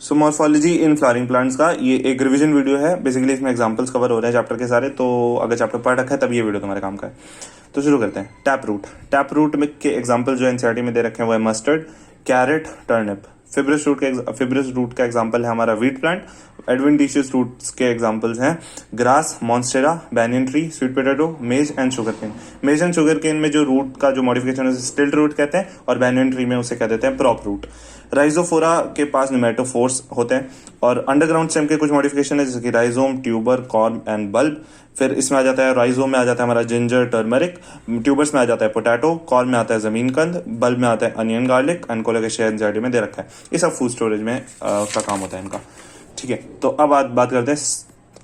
So morphology in flowering plants का ये एक रिवीजन वीडियो है। बेसिकली इसमें एग्जांपल्स कवर हो रहे हैं चैप्टर के सारे, तो अगर चैप्टर पढ़ रखा है तब ये वीडियो तुम्हारे काम का है। तो शुरू करते हैं। Tap root. टैप रूट में के एग्जांपल जो एनसीईआरटी में दे रखे हैं वो है mustard, carrot, turnip. Fibrous root का एग्जांपल है हमारा वीट प्लांट। एडवेंटिशियस रूट्स के एग्जांपल्स हैं grass, monstera, banyan tree, sweet potato, maize and sugar cane. Maize and sugar केन में जो रूट का जो मॉडिफिकेशन है स्टिल्ट रूट कहते हैं, और बैनियन ट्री में उसे कह देते हैं प्रॉप रूट। राइजोफोरा के पास न्यूमेटोफोर्स होते हैं। और अंडरग्राउंड स्टेम के कुछ मॉडिफिकेशन है जैसे कि rhizome, tuber, corm and bulb. फिर इसमें आ जाता है राइजोम में आ जाता है हमारा जिंजर, टर्मरिक। ट्यूबर्स में आ जाता है पोटैटो, कॉर्म में आता है जमीन कंद, बल्ब में आता है onion, garlic and colocasia NCERT में दे रखा है। ये सब फूड स्टोरेज में का काम होता है इनका। ठीक है, तो अब बात करते हैं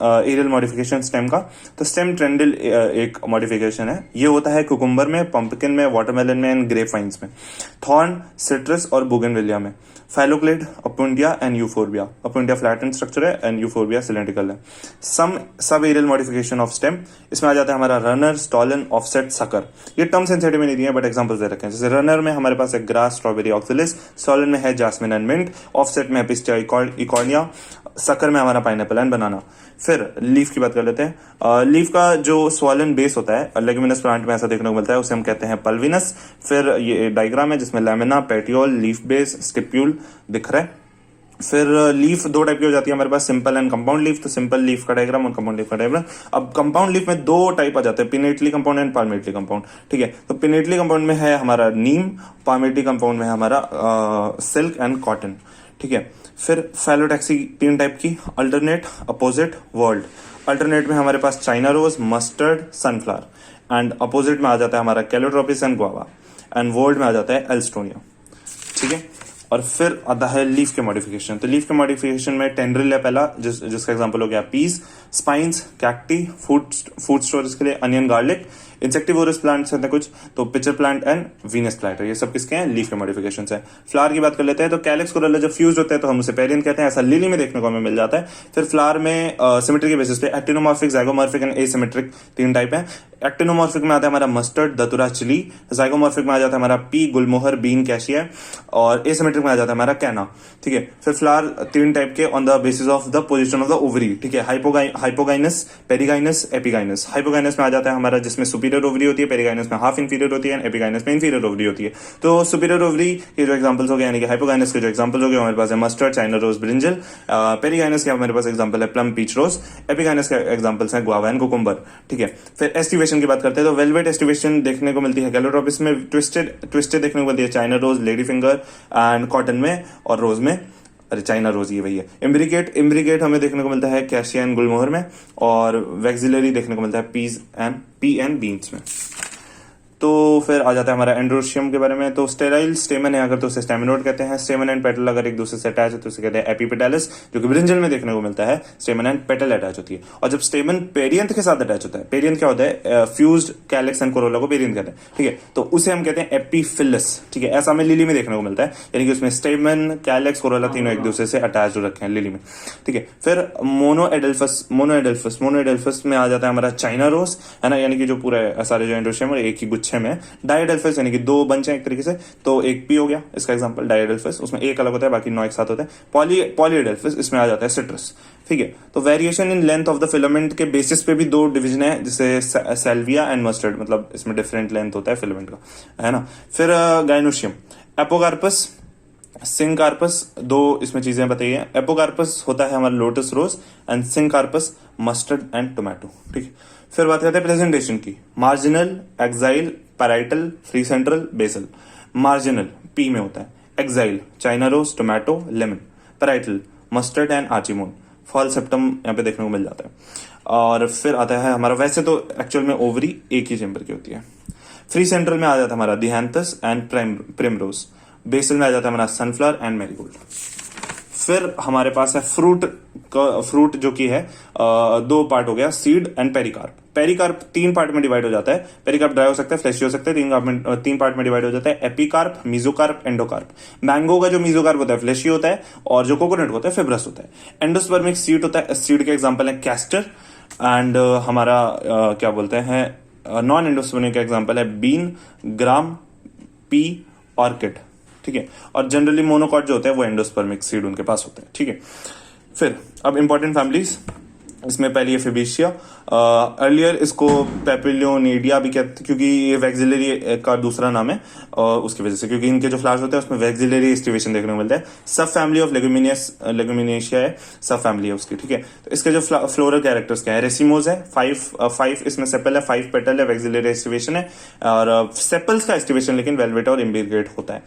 एरियल मॉडिफिकेशन स्टेम का। तो स्टेम ट्रेंडल एक मॉडिफिकेशन है। ये होता है कुकुम्बर में, पंपकिन में, वाटरमेलन में एंड ग्रेप वाइन्स में। थॉर्न, सिट्रस और बुगनविलिया में। Phylloclade, Opuntia and Euphorbia. Opuntia flattened structure है एंड यूफोर्बिया सिलेंड्रिकल है। सब एरियल मॉडिफिकेशन ऑफ स्टेम, इसमें आ जाता है हमारा रनर, स्टॉलन, ऑफसेट, सकर। ये टर्म्स एनसीईआरटी में नहीं दिए बट एग्जांपल्स दे रखे हैं। जैसे रनर में हमारे पास है ग्रास, स्ट्रॉबेरी, ऑक्सिलिस। स्टॉलन में है जैस्मिन एंड मिंट। ऑफसेट में है पिस्टिया इकॉर्निया। सकर में हमारा पाइनएप्पल एंड बनाना। फिर लीफ की बात कर लेते हैं। लीफ का जो स्वॉलन बेस होता है लेग्यूमिनस प्लांट में ऐसा देखने को मिलता है, उसे हम कहते हैं पल्विनस। फिर ये डायग्राम है जिसमें lamina, petiole, leaf base, stipule दिख रहा है। फिर लीफ दो टाइप की हो जाती है हमारे पास, सिंपल एंड कंपाउंड लीफ। तो सिंपल लीफ का डायग्राम और कंपाउंड लीफ का डायग्राम। अब कंपाउंड लीफ में दो टाइप आ जाते हैं, पिनेटली कंपाउंड एंड पाल्मेटली कंपाउंड। ठीक है, तो पिनेटली कंपाउंड में है हमारा नीम, पाल्मेटली कंपाउंड में है हमारा सिल्क एंड कॉटन। ठीक है, फिर फैलोटैक्सी तीन टाइप की, अल्टरनेट, अपोजिट, वर्ल्ड। अल्टरनेट में हमारे पास China rose, mustard, sunflower. And opposite में आ जाता है हमारा Calotropis and guava. And whorled में आ जाता है एल्स्टोनिया। ठीक है, और फिर आता है लीफ के मॉडिफिकेशन। तो लीफ के मॉडिफिकेशन में टेंड्रिल है पहला, जिसका एग्जांपल हो गया peas. Spines, cacti, food storage के लिए अनियन, गार्लिक। इंसेक्टिवोरस प्लांट्स हैं कुछ, तो pitcher plant and Venus plant. ये सब किसके हैं? लीफ के मॉडिफिकेशन है। फ्लावर की बात कर लेते हैं। तो कैलिक्स कोरोला जब फ्यूज होते हैं तो हम उसे पेरियन कहते हैं, ऐसा लिली में देखने को हमें मिल जाता है। फिर फ्लावर में सिमेट्री के बेसिस पे एक्टिनोमॉर्फिक, जाइगोमॉर्फिक एंड एसिमेट्रिक तीन टाइप है। एक्टिनोमॉर्फिक में आता है हमारा मस्टर्ड, दतुरा, चिली। जाइगोमॉर्फिक में आ जाता है हमारा पी, गुलमोहर, बीन, कैशिया। और एसिमेट्रिक में आ जाता है हमारा कैना। ठीक है, फिर फ्लावर तीन टाइप के on the basis of the position of the ovary. ठीक है, हाइपोगाइनस, पेरिगाइनस, एपिगाइनस। हाइपोगाइनस में आ जाता है हमारा जिसमें सुपीरियर ओवरी होती है, पेरिगाइनस में हाफ इंफीरियर होती है, एपिगाइनस में इंफीरियर ओवरी होती है। तो सुपीरियर ओवरी के जो एग्जांपल्स हो गए, यानी कि हाइपोगाइनस के जो एग्जांपल्स हो गए हमारे पास है mustard, China rose, brinjal. Perigynous के हमारे पास एग्जांपल है प्लम, पीच रोज। एपिगाइनस के एग्जांपल्स हैं गुआवा एंड कुकुम्बर। ठीक है, फिर एस्टिवेशन की बात करते हैं। तो वेलवेट एस्टिवेशन देखने को मिलती है कैलोट्रोपिस में। ट्विस्टेड देखने को मिलती है China rose, lady finger and cotton में, और रोज में, अरे चाइना रोज ये वही है। इम्ब्रिकेट हमें देखने को मिलता है कैशिया एंड गुलमोहर में। और वैक्सिलरी देखने को मिलता है पी एंड बीन्स में। तो फिर आ जाता है हमारा एंड्रोशियम के बारे में। तो स्टेराइल स्टेमन है अगर तो उसे स्टेमिनोड कहते हैं। स्टेमन एंड पेटल अगर एक दूसरे से अटैच है तो उसे कहते हैं एपिपेटालिस, जो कि ब्रिंजल में देखने को मिलता है। स्टेमन एंड पेटल अटैच होती है। और जब स्टेमन पेरियंथ के साथ अटैच होता है, पेरियंथ क्या होता है? फ्यूज्ड कैलिक्स एंड कोरोला को पेरियंथ कहते हैं। ठीक है, तो उसे हम कहते हैं एपीफिलिस। ठीक है, ऐसा हमें लिली में देखने को मिलता है, यानी कि उसमें स्टेमन, कैलिक्स, कोरोला तीनों एक दूसरे से अटैच हो रखे हैं लिली में। ठीक है, फिर मोनोएडल्फस में आ जाता है हमारा चाइना रोज, है ना, यानी कि जो पूरे सारे जो एंड्रोशियम और एक ही गुच्छे में। डायडेल्फस यानी कि दो बंच हैं एक तरीके से, तो एक पी हो गया इसका एग्जांपल डायडेल्फस, उसमें एक अलग होता है बाकी 9 एक साथ होता है। पॉलीएडेल्फस, इसमें आ जाता है सिट्रस। ठीक है, तो variation in length of the filament के बेसिस पे भी दो डिवीजन है, जैसे सेल्विया एंड मस्टर्ड, मतलब इसमें डिफरेंट लेंथ होता है फिलामेंट का, है ना। फिर गाइनोशियम, एपोकार्पस, सिंकार्पस, दो इसमें चीजें बताइए। एपोकार्पस होता है हमारा lotus rose and syncarpous mustard and tomato. ठीक है, फिर बात करते हैं प्रेजेंटेशन की। Marginal, axile, parietal, free central, basal. Marginal pea में होता है। Axile China rose, tomato, lemon. Parietal mustard and Argemone. False septum यहाँ पे देखने को मिल जाता है। और फिर आता है हमारा, वैसे तो एक्चुअल में ओवरी एक ही चेंबर की होती है। फ्री सेंट्रल में आ जाता है हमारा दिहांतस एंड प्रिमरोज। बेसल में आ जाता है हमारा सनफ्लावर एंड मैरीगोल्ड। फिर हमारे पास है फ्रूट जो कि है दो पार्ट हो गया, सीड एंड पेरिकार्प। पेरिकार्प तीन पार्ट में डिवाइड हो जाता है। पेरिकार्प ड्राई हो सकता है, फ्लैशी हो सकता है। तीन पार्ट में डिवाइड हो जाता है, एपिकार्प, मीजोकार्प, एंडोकार्प। मैंगो का जो मीजोकार्प होता है फ्लैशी होता है, और जो कोकोनट होता है फिब्रस होता है। एंडोस्पर्मिक सीड होता है। सीड के एग्जाम्पल है कैस्टर एंड हमारा क्या बोलते हैं नॉन एंडोस्पर्मिक का एग्जाम्पल है बीन, ग्राम, पी, ऑर्किड। ठीक है। और जनरली मोनोकॉट जो होते हैं वो एंडोस्पर्मिक सीड उनके पास होते हैं, ठीक है। फिर अब इंपॉर्टेंट फैमिलीज, इसमें पहली है फेबेशिया। अर्लियर इसको पेपिलियोनिडिया भी कहते हैं, क्योंकि ये वैक्सिलरी का दूसरा नाम है और उसकी वजह से, क्योंकि इनके जो फ्लावर्स होते हैं उसमें वैक्सिलरी एस्टिवेशन देखने को मिलता है। सब फैमिली ऑफ लेगुमिनेशिया है, सब फैमिली है उसकी, ठीक है। तो इसके जो फ्लोरल कैरेक्टर्स क्या है, रेसिमोज है, फाइव इसमें सेपल है, 5 पेटल है, वैक्सिलरी एस्टिवेशन है, और सेपल्स का एस्टिवेशन लेकिन वेलवेट और इम्बिगेट होता है।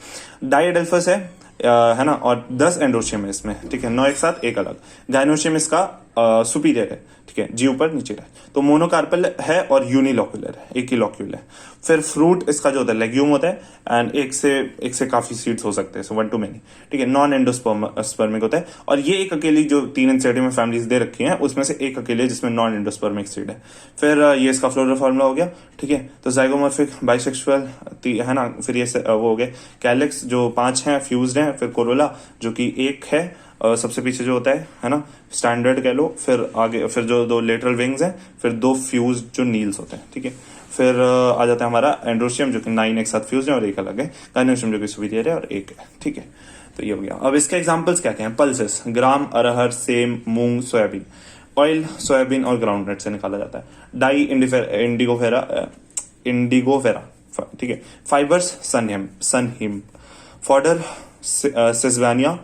डाइएडल्फस है ना, और 10 एंडोशियम है इसमें, ठीक है, 9 एक साथ एक अलग। गाइनोशियम इसका सुपीरियर है, ठीक है, जी ऊपर नीचे है। तो मोनोकार्पल है और यूनिलोक्यूलर है, एक ही लॉक्यूल है। फिर फ्रूट इसका जो होता है लेग्यूम होता है, एंड एक से काफी सीड्स हो सकते हैं, सो 1 to many, ठीक है। नॉन एंडोस्पर्मिक होता है, और ये एक अकेली जो 3 इंसेक्टिव में फैमिलीज दे रखी हैं उसमें से एक अकेले जिसमें नॉन एंडोस्पर्मिक सीड है। फिर ये इसका फ्लोरल फॉर्मूला हो गया, ठीक है। तो जाइगोमॉर्फिक, बाइसेक्सुअल है ना, फिर ये वो हो गए कैलिक्स जो 5 हैं, फ्यूज्ड हैं, फिर कोरोला जो कि 1 है, सबसे पीछे जो होता है ना, स्टैंडर्ड कह लो। फिर आगे फिर जो 2 लेटरल विंग्स हैं, फिर 2 फ्यूज जो नील्स होते हैं, ठीक है। फिर आ जाता है हमारा एंड्रोशियम जो कि 9 एक साथ फ्यूज है और एक अलग है, गाइनोशियम जो कि सुपीरियर है और एक है, ठीक है। तो ये हो गया। अब इसके एग्जांपल्स क्या क्या हैं? पल्सेस, ग्राम, अरहर, सेम, मूंग, सोयाबीन। ऑयल सोयाबीन और ग्राउंडनट से निकाला जाता है। डाई इंडिगोफेरा, ठीक है। Fibres sunhemp. Fodder Sesbania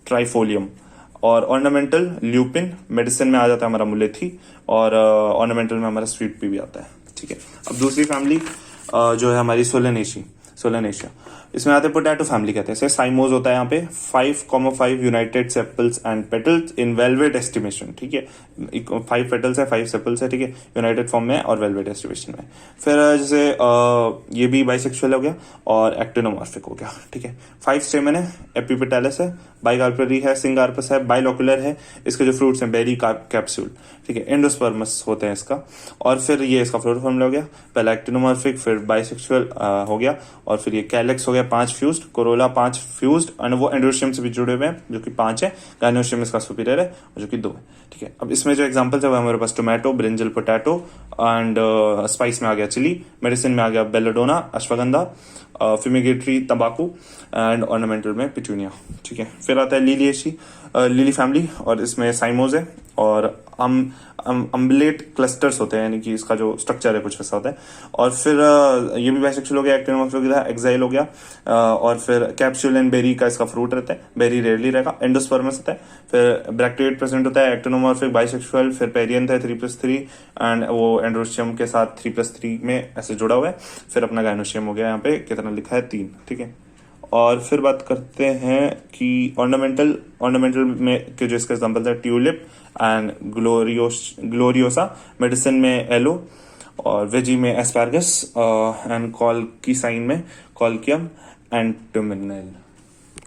Trifolium. और ऑर्नामेंटल ल्यूपिन। मेडिसिन में आ जाता है हमारा मुलेथी, और ऑर्नामेंटल में हमारा स्वीट पी भी आता है, ठीक है। अब दूसरी फैमिली जो है हमारी सोलेनेशिया, इसमें आते हैं पोटैटो फैमिली कहते हैं। साइमोज होता है यहाँ पे 5,5 United sepals and petals in velvet estimation, ठीक है। 5 पेटल्स है, 5 सेपल्स है, ठीक है, यूनाइटेड फॉर्म में और वेलवेट एस्टिमेशन में। फिर जैसे ये भी बाइसेक्सुअल हो गया और एक्टिनोमॉर्फिक हो गया, ठीक है। 5 स्टेमन है, एपिपेटालस है, बाइकार्परी है, सिंगार्पस है, बाइलोकुलर है। इसके जो फ्रूट्स हैं बेरी कैप्सूल, ठीक है, एंडोस्पर्मस होते हैं इसका। और फिर ये इसका फ्लोरल फॉर्मूला हो गया, पहला एक्टिनोमॉर्फिक, फिर बाइसेक्सुअल हो गया, और फिर ये कैलेक्स हो गया 5 फ्यूज्ड, कोरोला 5 फ्यूज्ड, और वो एंडोशियम से भी जुड़े हुए हैं जो कि 5 है, गाइनोशियम इसका सुपीरियर है जो कि 2 है, ठीक है। अब इसमें जो एग्जांपल्स है वो हमारे पास tomato, brinjal, potato, and spice में आ गया चिली, मेडिसिन में आ गया बेलाडोना, अश्वगंधा, फ्यूमिगेटरी तंबाकू, एंड ऑर्नामेंटल में पिटूनिया, ठीक है। फिर आता है लिली फैमिली, और इसमें साइमोज है और अम्बलेट क्लस्टर्स होते हैं, यानी कि इसका जो स्ट्रक्चर है कुछ ऐसा होता है। और फिर ये भी बाइसेक्सुअल हो गया, एक्टिनोमॉर्फिक हो गया, एक्साइल हो गया, और फिर कैप्सूल एंड बेरी का इसका फ्रूट रहता है, बेरी रेयरली रहेगा, एंडोस्पर्मस होता है। फिर ब्रैक्टिएट प्रेजेंट होता है, एक्टिनोमॉर्फिक, बाइसेक्सुअल, फिर पेरियंथ है 3+3, एंड वो एंड्रोशियम के साथ 3+3 में ऐसे जुड़ा हुआ है। फिर अपना गाइनोशियम हो गया, यहाँ पे कितना लिखा है 3, ठीक है। और फिर बात करते हैं कि ऑर्नामेंटल में के जो इसका एग्जांपल है ट्यूलिप एंड ग्लोरियोसा, मेडिसिन में एलो, और वेजी में एस्पार्गस, एंड कॉल की साइन में कॉलकियम एंड टुमिनल।